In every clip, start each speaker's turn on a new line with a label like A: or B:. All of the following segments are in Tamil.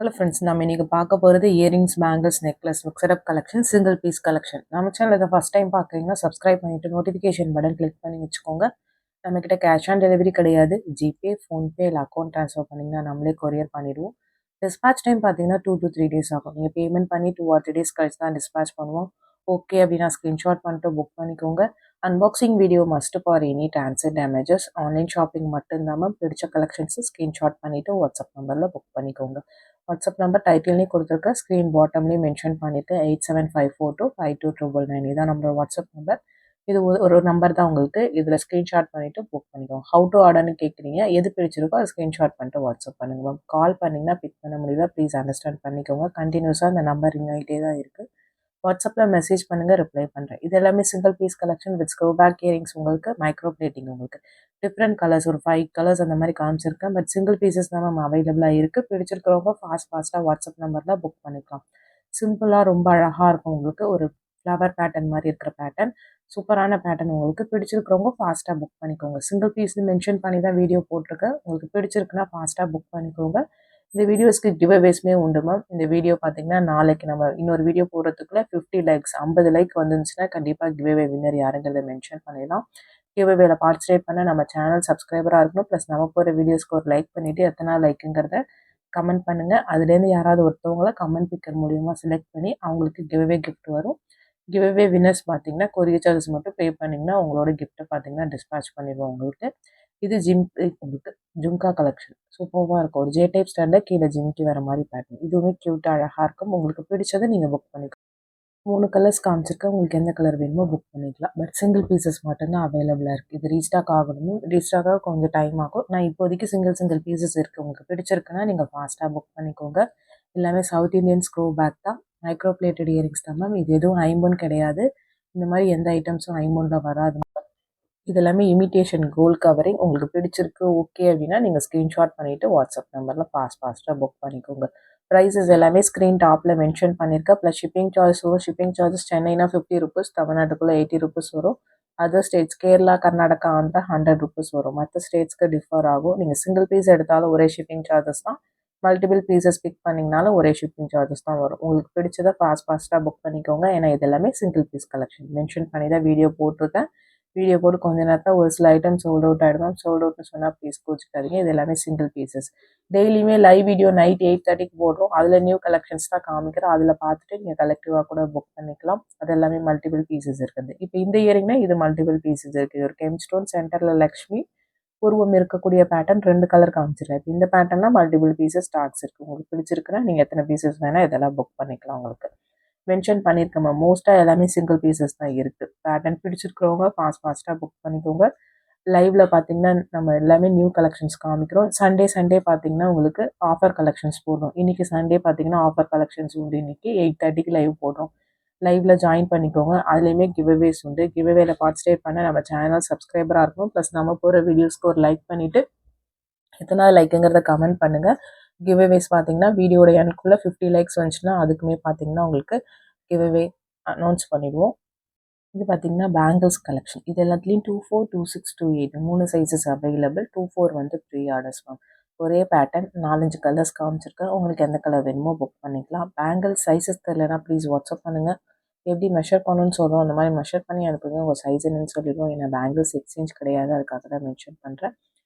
A: ஹலோ ஃப்ரெண்ட்ஸ், நம்ம இன்னைக்கு பார்க்க போகிறது earrings, bangles, necklace, mixed collection, single piece collection. நம்ம சேனல் இதை ஃபஸ்ட் டைம் பார்க்குறீங்கன்னா சப்ஸ்கிரைப் பண்ணிவிட்டு நோட்டிஃபிகேஷன் பட்டன் கிளிக் பண்ணி வச்சுக்கோங்க. நம்மக்கிட்ட கேஷ் ஆன் டெலிவரி கிடையாது. ஜிபே, ஃபோன்பே இல்லை அக்கௌண்ட் ட்ரான்ஸ்ஃபர் பண்ணிங்கன்னா நம்மளே கொரியர் பண்ணிவிடுவோம். டிஸ்பேச் டைம் பார்த்தீங்கன்னா 2 to 3 டேஸ் ஆகும். நீங்கள் பேமெண்ட் பண்ணி 2 or 3 டேஸ் கழிச்சு தான் டிஸ்பேச் பண்ணுவோம். ஓகே அப்படின்னா ஸ்க்ரீன்ஷாட் பண்ணிட்டு புக் பண்ணிக்கோங்க. Unboxing video must for any transit damages. Online shopping மட்டும் இல்லாமல் பிடிச்ச கலெக்ஷன்ஸு ஸ்க்ரீன்ஷாட் பண்ணிவிட்டு வாட்ஸ்அப் நம்பரில் புக் பண்ணிக்கோங்க. வாட்ஸ்அப் நம்பர் டைட்டில்லையும் கொடுத்துருக்க, ஸ்க்ரீன் பாட்டம்லேயும் மென்ஷன் பண்ணிவிட்டு 8754252999 இதான் நம்மளோட வாட்ஸ்அப் நம்பர். இது ஒரு நம்பர் தான் உங்களுக்கு. இதில் ஸ்க்ரீன்ஷாட் பண்ணிவிட்டு புக் பண்ணிக்கோங்க. ஹவு டு ஆர்டர்னு கேட்குறீங்க, எது பிடிச்சிருக்கோ அதை ஸ்க்ரீன்ஷாட் பண்ணிட்டு வாட்ஸ்அப் பண்ணுங்க மேம். கால் பண்ணிங்கன்னா பிக் பண்ண முடியுதா ப்ளீஸ் அண்டர்ஸ்டாண்ட் பண்ணிக்கோங்க. கண்டினியூஸாக அந்த நம்பர் ரிங் ஆகிட்டே தான் இருக்குது. வாட்ஸ்அப்பில் மெசேஜ் பண்ணுங்கள், ரிப்ளை பண்ணுறேன். இது எல்லாமே single piece collection with screw back earrings, உங்களுக்கு மைக்ரோ பிளேட்டிங், உங்களுக்கு டிஃப்ரெண்ட் கலர்ஸ் ஒரு 5 கலர்ஸ் அந்த மாதிரி காமிச்சிருக்கேன். பட் சிங்கிள் பீசஸ் தான் மேம் அவைலபிளாக இருக்குது. பிடிச்சிருக்கிறவங்க ஃபாஸ்ட்டாக வாட்ஸ்அப் நம்பரில் புக் பண்ணிக்கலாம். சிம்பிளாக ரொம்ப அழகாக இருக்கும். உங்களுக்கு ஒரு ஃப்ளவர் பேட்டர்ன் மாதிரி இருக்கிற பேட்டர்ன், சூப்பரான பேட்டர்ன். உங்களுக்கு பிடிச்சிருக்கிறவங்க ஃபாஸ்ட்டாக புக் பண்ணிக்கோங்க. சிங்கிள் பீஸ்னு மென்ஷன் பண்ணி தான் வீடியோ போட்டிருக்கேன். உங்களுக்கு பிடிச்சிருக்குன்னா ஃபாஸ்ட்டாக புக் பண்ணிக்கோங்க. இந்த வீடியோஸ்க்கு கிவ்அவேஸ்மே உண்டு மேம். இந்த வீடியோ பார்த்தீங்கன்னா நாளைக்கு நம்ம இன்னொரு வீடியோ போடுறதுக்குள்ள 50 லைக்ஸ் 50 லைக் வந்துருந்துச்சுன்னா கண்டிப்பாக கிவ்அவே வின்னர் யாருங்கிறத மென்ஷன் பண்ணிடலாம். கிவ்அவேல பார்ட்டிசிபேட் பண்ண நம்ம சேனல் சப்ஸ்கிரைபராக இருக்கணும். ப்ளஸ் நம்ம போகிற வீடியோஸ்க்கு ஒரு லைக் பண்ணிவிட்டு எத்தனை லைக்குங்கிறத கமெண்ட் பண்ணுங்கள். அதுலேருந்து யாராவது ஒருத்தவங்கள கமெண்ட் பிக்கர் மூலியமாக செலக்ட் பண்ணி அவங்களுக்கு கிவ்அவே கிஃப்ட் வரும். கிவ்அவே வின்னர்ஸ் பார்த்தீங்கன்னா கொரியர் சார்ஜஸ் மட்டும் பே பண்ணிங்கன்னா உங்களோட கிஃப்ட்டை பார்த்தீங்கன்னா டிஸ்பேச் பண்ணிடுவோம் உங்களுக்கு. இது உங்களுக்கு ஜும்கா கலெக்ஷன் சூப்பராக இருக்கும். ஒரு ஜே டைப் ஸ்டாண்டில் கீழே ஜிம்கி வர மாதிரி பேட்டர்ன். இதுவுமே க்யூட்டாக அழகாக இருக்கும். உங்களுக்கு பிடிச்சதை நீங்கள் புக் பண்ணிக்கலாம். 3 கலர்ஸ் காமிச்சிருக்கேன். உங்களுக்கு எந்த கலர் வேணுமோ புக் பண்ணிக்கலாம். பட் சிங்கிள் பீசஸ் மட்டும்தான் அவைலபிளாக இருக்குது. இது ரீஸ்டாக் ஆகணும். ரீஸ்டாக்காக கொஞ்சம் டைம் ஆகும். நான் இப்போதைக்கு சிங்கிள் பீசஸ் இருக்குது. உங்களுக்கு பிடிச்சிருக்குன்னா நீங்கள் ஃபாஸ்ட்டாக புக் பண்ணிக்கோங்க. எல்லாமே சவுத் இந்தியன் ஸ்க்ரோ பேக் தான். மைக்ரோ பிளேட்டட் இயரிங்ஸ் தான் மேம். இது எதுவும் ஐம்பொன் கிடையாது. இந்த மாதிரி எந்த ஐட்டம்ஸும் ஐம்பொனில் வராது. இது எல்லாமே இமிட்டேஷன் கோல்ட் கவரிங். உங்களுக்கு பிடிச்சிருக்கு ஓகே அப்படின்னா நீங்கள் ஸ்க்ரீன்ஷாட் பண்ணிவிட்டு வாட்ஸ்அப் நம்பரில் ஃபாஸ்ட்டாக புக் பண்ணிக்கோங்க. ப்ரைஸஸ் எல்லாமே ஸ்க்ரீன் டாப்பில் மென்ஷன் பண்ணியிருக்கேன். ப்ளஸ் ஷிப்பிங் சார்ஜஸ் வரும். ஷிப்பிங் சார்ஜஸ் சென்னைனா 50 ருபீஸ், தமிழ்நாட்டுக்குள்ளே 80 ருபீஸ் வரும். Other states Kerala, Karnataka, Andhra 100 rupees வரும். மற்ற ஸ்டேட்ஸ்க்கு டிஃபர் ஆகும். நீங்கள் சிங்கிள் பீஸ் எடுத்தாலும் ஒரே ஷிப்பிங் சார்ஜஸ் தான். மல்டிபிள் பீசஸ் பிக் பண்ணிங்கனாலும் ஒரே ஷிப்பிங் சார்ஜஸ் தான் வரும். உங்களுக்கு பிடிச்சதை ஃபாஸ்ட்டாக புக் பண்ணிக்கோங்க. ஏன்னா இது எல்லாமே சிங்கிள் பீஸ் கலெக்ஷன் மென்ஷன் பண்ணி தான் வீடியோ போட்டிருக்கேன். வீடியோ போட்டு கொஞ்ச நேரத்தில் ஒரு சில ஐட்டம் சோல்ட் அவுட் ஆகிடும். சோல்ட் அவுட்னு சொன்னால் ப்ளீஸ் கோச்சிக்காதீங்க. இது எல்லாமே சிங்கிள் பீசஸ். டெய்லியுமே லைவ் வீடியோ நைட் 8:30க்கு போடுறோம். அதில் நியூ கலெக்ஷன்ஸ் தான் காமிக்கிறோம். அதில் பார்த்துட்டு நீங்கள் கலெக்டிவாக கூட புக் பண்ணிக்கலாம். அது எல்லாமே மல்டிபிள் பீசஸ் இருக்குது. இப்போ இந்த இயரிங்னா இது மல்டிபிள் பீசஸ் இருக்குது. ஒரு கெம் ஸ்டோன், சென்டரில் லக்ஷ்மி உருவம் இருக்கக்கூடிய பேட்டர்ன் 2 கலர் காமிச்சிருக்கேன். இப்போ இந்த பேட்டர்னா மல்டிபிள் பீசஸ் ஸ்டாக்ஸ் இருக்குது. உங்களுக்கு பிடிச்சிருக்குன்னா நீங்கள் எத்தனை பீசஸ் வேணால் இதெல்லாம் புக் பண்ணிக்கலாம். உங்களுக்கு மென்ஷன் பண்ணியிருக்கேன் மேம். மோஸ்ட்டாக எல்லாமே சிங்கிள் பீசஸ் தான் இருக்குது. பேட்டர்ன் பிடிச்சிருக்கிறவங்க ஃபாஸ்ட்டாக புக் பண்ணிக்கோங்க. லைவ்ல பார்த்தீங்கன்னா நம்ம எல்லாமே நியூ கலெக்ஷன்ஸ் காமிக்கிறோம். சண்டே பார்த்தீங்கன்னா உங்களுக்கு ஆஃபர் கலெக்ஷன்ஸ் போடுறோம். இன்றைக்கி சண்டே பார்த்தீங்கன்னா ஆஃபர் கலெக்ஷன்ஸ் உண்டு. இன்றைக்கி 8:30க்கு லைவ் போடுறோம். லைவ்ல ஜாயின் பண்ணிக்கோங்க. அதுலேயுமே கிவ்அவேஸ் உண்டு. கிவ்அவேல பார்ட்டிசிபேட் பண்ண நம்ம சேனல் சப்ஸ்கிரைபராக இருக்கணும். ப்ளஸ் நம்ம போகிற வீடியோஸ்க்கு ஒரு லைக் பண்ணிவிட்டு எத்தனாவது லைக்குங்கிறத கமெண்ட் பண்ணுங்கள். கிவ்அவேஸ் பார்த்தீங்கன்னா வீடியோட எண்ட்குள்ளே 50 லைக்ஸ் வந்துச்சுன்னா அதுக்குமே பார்த்தீங்கன்னா உங்களுக்கு கிவ்அவே அனௌன்ஸ் பண்ணிடுவோம். இது பார்த்தீங்கன்னா பேங்கிள்ஸ் கலெக்ஷன். இது எல்லாத்துலேயும் 24, 26, 28 3 சைஸஸ் அவைலபிள். 24 வந்து ப்ரீ ஆர்டர்ஸ் மேம். ஒரே பேட்டர்ன் 4-5 கலர்ஸ் காமிச்சிருக்கேன். உங்களுக்கு எந்த கலர் வேணுமோ புக் பண்ணிக்கலாம். பேங்கிள் சைஸஸ் தெரியலனா ப்ளீஸ் வாட்ஸ்அப் பண்ணுங்கள். எப்படி மெஷர் பண்ணணும்னு சொல்கிறோம் அந்த மாதிரி மெஷர் பண்ணி அனுப்புங்க. உங்கள் சைஸ் என்னன்னு சொல்லிடுவோம். ஏன்னா பேங்கிள்ஸ் எக்ஸ்சேஞ்ச் கிடையாது, அதுக்காக தான் மென்ஷன் பண்ணுறேன்.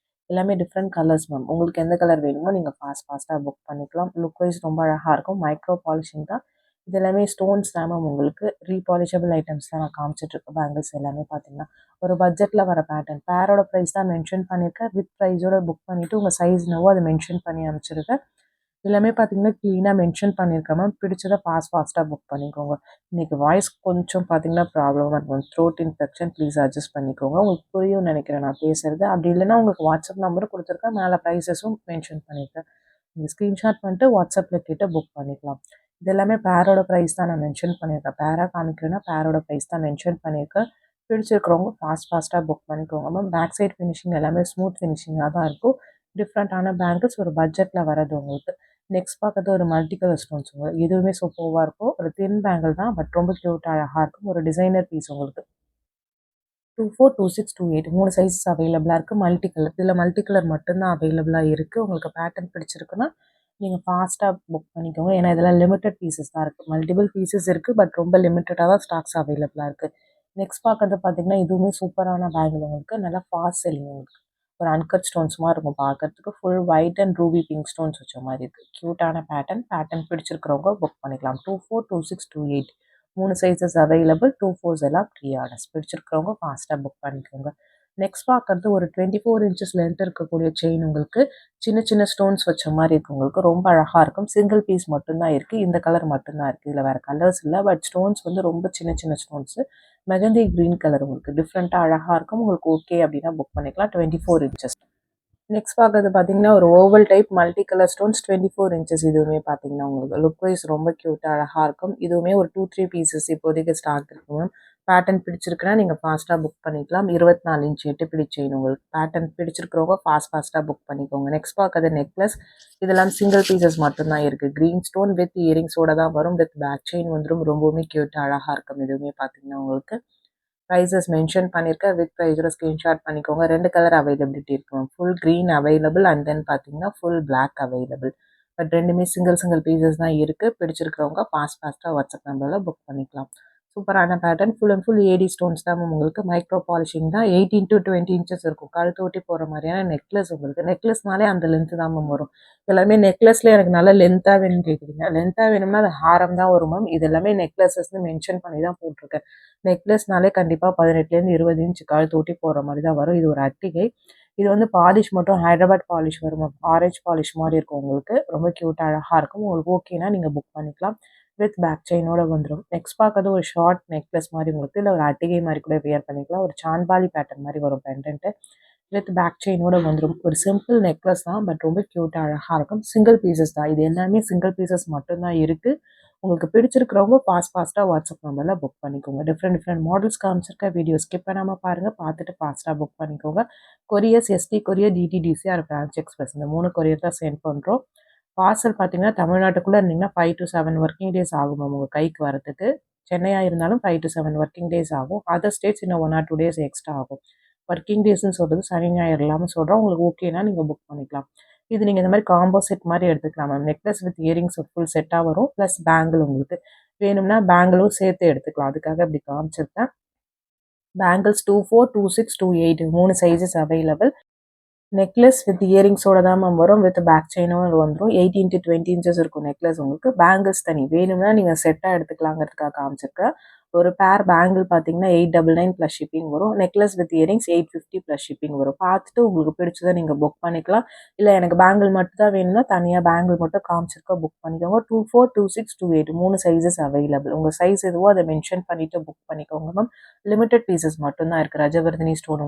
A: எல்லாமே டிஃப்ரெண்ட் கலர்ஸ் மேம். உங்களுக்கு எந்த கலர் வேணுமோ நீங்கள் ஃபாஸ்ட்டாக புக் பண்ணிக்கலாம். லுக் வைஸ் ரொம்ப அழகாக இருக்கும். மைக்ரோ பாலிஷிங் தான். இது எல்லாமே ஸ்டோன்ஸ் தான் மேம். உங்களுக்கு ரீபாலிஷபிள் ஐட்டம்ஸ் தான் நான் காமிச்சிட்ருக்கேன். பேங்கிள்ஸ் எல்லாமே பார்த்தீங்கன்னா ஒரு பட்ஜெட்டில் வர பேட்டர்ன். பேரோட ப்ரைஸ் தான் மென்ஷன் பண்ணியிருக்கேன். வித் ப்ரைஸோட புக் பண்ணிவிட்டு உங்கள் சைஸ் என்னவோ அதை மென்ஷன் பண்ணி அனுப்பிச்சிருக்கேன். எல்லாமே பார்த்தீங்கன்னா க்ளீனாக மென்ஷன் பண்ணியிருக்கேன் மேம். பிடிச்சதை ஃபாஸ்ட்டாக புக் பண்ணிக்கோங்க. இன்றைக்கி வாய்ஸ் கொஞ்சம் பார்த்தீங்கன்னா ப்ராப்ளமாக இருக்கும். த்ரோட் இன்ஃபெக்ஷன், ப்ளீஸ் அட்ஜஸ்ட் பண்ணிக்கோங்க. உங்களுக்கு புரியும்னு நினைக்கிறேன் நான் பேசுகிறது. அப்படி இல்லைன்னா உங்களுக்கு வாட்ஸ்அப் நம்பரும் கொடுத்துருக்கேன். மேலே ப்ரைஸஸும் மென்ஷன் பண்ணியிருக்கேன். நீங்கள் ஸ்க்ரீன்ஷாட் பண்ணிட்டு வாட்ஸ்அப்பில் கேட்டு புக் பண்ணிக்கலாம். இது எல்லாமே பேரோட ப்ரைஸ் தான் நான் மென்ஷன் பண்ணியிருக்கேன். பேராக காமிக்கிறேன்னா பேரோட ப்ரைஸ் தான் மென்ஷன் பண்ணியிருக்கேன். பிடிச்சிருக்கிறவங்க ஃபாஸ்ட்டாக புக் பண்ணிக்கோங்க மேம். பேக் சைட் ஃபினிஷிங் எல்லாமே ஸ்மூத் ஃபினிஷிங்காக தான் இருக்கும். டிஃப்ரெண்ட்டான பேங்கிள்ஸ் ஒரு பட்ஜெட்டில் வரது உங்களுக்கு. நெக்ஸ்ட் பார்க்கறது ஒரு மல்டி கலர் ஸ்டோன்ஸ். உங்களுக்கு எதுவுமே சூப்பராக இருக்கும். ஒரு தின் பேங்கிள் தான், பட் ரொம்ப க்யூட்டாக அழகாக இருக்கும். ஒரு டிசைனர் பீஸ் உங்களுக்கு. 24, 26, 28 3 சைஸஸ் அவைலபிளாக இருக்குது. Multi colour. இதில் மல்டி கலர் மட்டும்தான் அவைலபிளாக இருக்குது. உங்களுக்கு பேட்டர்ன் பிடிச்சிருக்குன்னா நீங்கள் ஃபாஸ்ட்டாக புக் பண்ணிக்கோங்க. ஏன்னா இதெல்லாம் லிமிட்டட் பீசஸ் தான் இருக்குது. மல்டிபிள் பீசஸ் இருக்குது. பட் ரொம்ப லிமிட்டடாக தான் ஸ்டாக்ஸ் அவைலபிளாக இருக்குது. நெக்ஸ்ட் பார்க்கறது பார்த்தீங்கன்னா, இதுவுமே சூப்பரான பேங்கிள் உங்களுக்கு. நல்லா ஃபாஸ்ட் செல்லிங் உங்களுக்கு. ஒரு அன்கட் ஸ்டோன்ஸ் மாதிரி இருக்கும் பார்க்கறதுக்கு. Full white and Ruby pink stones வச்ச மாதிரி இருக்குது. க்யூட்டான பேட்டர்ன் பிடிச்சிருக்கிறவங்க புக் பண்ணிக்கலாம். 24, 26, 28 3 சைஸஸ் அவைலபிள். 24s எல்லாம் ப்ரீ ஆர்டர்ஸ். பிடிச்சிருக்கிறவங்க ஃபாஸ்ட்டாக புக் பண்ணிக்கோங்க. நெக்ஸ்ட் பார்க்கறது ஒரு 24 இன்ச்சஸ் லென்த் இருக்கக்கூடிய செயின் உங்களுக்கு. சின்ன சின்ன ஸ்டோன்ஸ் வச்ச மாதிரி இருக்குது உங்களுக்கு. ரொம்ப அழகாக இருக்கும். சிங்கிள் பீஸ் மட்டும்தான் இருக்குது. இந்த கலர் மட்டும்தான் இருக்குது. இதில் வேறு கலர்ஸ் இல்லை. பட் ஸ்டோன்ஸ் வந்து ரொம்ப சின்ன சின்ன ஸ்டோன்ஸு. மெகந்தி க்ரீன் கலர் உங்களுக்கு டிஃப்ரெண்ட்டாக அழகாக இருக்கும். உங்களுக்கு ஓகே அப்படின்னா புக் பண்ணிக்கலாம். 24 இன்ச்சஸ். நெக்ஸ்ட் பார்க்கறது பார்த்தீங்கன்னா, ஒரு oval type multi colour stones 24 inches. இதுவுமே பார்த்தீங்கன்னா உங்களுக்கு லுக் வைஸ் ரொம்ப க்யூட்டாக அழகாக இருக்கும். இதுவுமே ஒரு 2, 3 பீசஸ் இப்போதைக்கு ஸ்டாக் இருக்குது மேம். பேட்டர்ன் பிடிச்சிருக்குன்னா நீங்கள் ஃபாஸ்ட்டாக புக் பண்ணிக்கலாம். 24 இன்ச் 8 பிடி செயின் உங்களுக்கு. பேட்டர்ன் பிடிச்சிருக்கிறவங்க ஃபாஸ்ட்டாக புக் பண்ணிக்கோங்க. நெக்ஸ்ட் பார்க்கறது நெக்லஸ். இதெல்லாம் சிங்கிள் பீசஸ் மட்டும்தான் இருக்குது. க்ரீன் ஸ்டோன் வித் இயரிங்ஸோட தான் வரும். வித் பேக் செயின் வந்துடும். ரொம்பவுமே க்யூட்டாக அழகாக இருக்கும். இதுவுமே பார்த்தீங்கன்னா உங்களுக்கு ப்ரைஸஸ் மென்ஷன் பண்ணியிருக்கேன். வித் ப்ரைஸோட ஸ்க்ரீன்ஷாட் பண்ணிக்கோங்க. 2 கலர் அவைலபிலிட்டி இருக்கு ma'am. Full green available and then பார்த்தீங்கன்னா ஃபுல் பிளாக் அவைலபிள். பட் ரெண்டுமே சிங்கிள் பீசஸ் தான் இருக்குது. பிடிச்சிருக்கிறவங்க ஃபாஸ்ட்டாக வாட்ஸ்அப் நம்பரில் புக் பண்ணிக்கலாம். சூப்பரான pattern. Full and full AD stones தான் மேம் உங்களுக்கு. மைக்ரோ பாலிஷிங் தான். 18 to 20 இன்ச்சஸ் இருக்கும். கழுத்து ஒட்டி போகிற மாதிரியான நெக்லஸ் உங்களுக்கு. நெக்லஸ்னாலே அந்த லென்த்து தான் மேம் வரும். எல்லாமே நெக்லஸில் எனக்கு நல்லா லென்த்தாக வேணும்னு கேட்குறீங்க. லென்த்தாக வேணும்னா அது ஹாரம் தான் வரும் மேம். இது எல்லாமே நெக்லஸஸ்ன்னு மென்ஷன் பண்ணி தான் போட்டிருக்கேன். நெக்லஸ்னாலே கண்டிப்பாக 18லேருந்து 20 இன்ச் கழுத்து ஒட்டி போகிற மாதிரி தான் வரும். இது ஒரு அட்டிகை. இது வந்து பாலிஷ் மட்டும் ஹைதராபாத் பாலிஷ் வரும் மேம். ஆரஞ்ச் பாலிஷ் மாதிரி இருக்கும் உங்களுக்கு. ரொம்ப க்யூட்டாக அழகாக இருக்கும். உங்களுக்கு ஓகேனா நீங்கள் புக் பண்ணிக்கலாம். வித் பேக் செயினோட வந்துடும். நெக்ஸ்ட் பார்க்கறது ஒரு ஷார்ட் நெக்லஸ் மாதிரி உங்களுக்கு. இல்லை ஒரு அட்டிகை மாதிரி கூட வியர் பண்ணிக்கலாம். ஒரு சான்பாலி பேட்டர்ன் மாதிரி வரும் பெண்டன்ட்டு. வித் பேக் செயினோட வந்துடும். ஒரு சிம்பிள் நெக்லஸ் தான். பட் ரொம்ப க்யூட்டாக அழகாக இருக்கும். சிங்கிள் பீசஸ் தான். இது எல்லாமே சிங்கிள் பீசஸ் மட்டும்தான் இருக்குது. உங்களுக்கு பிடிச்சிருக்கிறவங்க ஃபாஸ்ட்டாக வாட்ஸ்அப் நம்பரில் புக் பண்ணிக்கோங்க. டிஃப்ரெண்ட் மாடல்ஸ் காமிச்சிருக்க வீடியோ ஸ்கிப் பண்ணாமல் பாருங்கள். பார்த்துட்டு ஃபாஸ்ட்டாக புக் பண்ணிக்கோங்க. Couriers ST courier, DTDC or Franch Express இந்த 3 கொரியர் தான் சென்ட் பண்ணுறோம். பார்சல் பார்த்தீங்கன்னா தமிழ்நாட்டுக்குள்ளே இருந்தீங்கன்னா 5 to 7 ஒர்க்கிங் டேஸ் ஆகும் மேம் உங்கள் கைக்கு வரதுக்கு. சென்னையாக இருந்தாலும் 5 to 7 ஒர்க்கிங் டேஸ் ஆகும். அதர் ஸ்டேட்ஸ் இன்னும் 1 or 2 டேஸ் எக்ஸ்ட்ரா ஆகும். ஒர்க்கிங் டேஸ்ன்னு சொல்கிறது சனி ஞாயிறு இல்லாமல் சொல்கிறோம். உங்களுக்கு ஓகேனா நீங்கள் புக் பண்ணிக்கலாம். இது நீங்கள் இந்த மாதிரி காம்போ செட் மாதிரி எடுத்துக்கலாம் ma'am. Necklace with earrings full செட்டாக வரும். ப்ளஸ் பேங்கிள் உங்களுக்கு வேணும்னா பேங்கிளும் சேர்த்து எடுத்துக்கலாம். அதுக்காக இப்படி காமிச்சிருக்கேன். Bangles 24, 26, 28 3 sizes available. Necklace with இயரிங்ஸோட தான் மேம் வரும். வித் பேக் செயினும் வந்துடும். 18 to 20 இன்ச்சஸ் இருக்கும் நெக்லஸ் உங்களுக்கு. பேங்கிள்ஸ் தனி வேணும்னா நீங்கள் செட்டாக எடுத்துக்கலாங்கிறதுக்காக காமிச்சிருக்கேன். ஒரு பேர் பேங்கிள் பார்த்தீங்கன்னா 899 ப்ளஸ் ஷிப்பிங் வரும். Necklace with earrings 850 plus shipping வரும். பார்த்துட்டு உங்களுக்கு பிடிச்சதை நீங்கள் புக் பண்ணிக்கலாம். இல்லை எனக்கு பேங்கிள் மட்டும் தான் வேணும்னா தனியாக பேங்கிள் மட்டும் காமிச்சிருக்க புக் பண்ணிக்கோங்க. 24, 26, 28 3 சைஸஸ் அவைலபிள். உங்கள் சைஸ் எதுவோ அதை மென்ஷன் பண்ணிவிட்டு புக் பண்ணிக்கோங்க மேம். லிமிட்டட் பீசஸ் மட்டும்தான் இருக்குது. ரஜவர்தினி ஸ்டோன்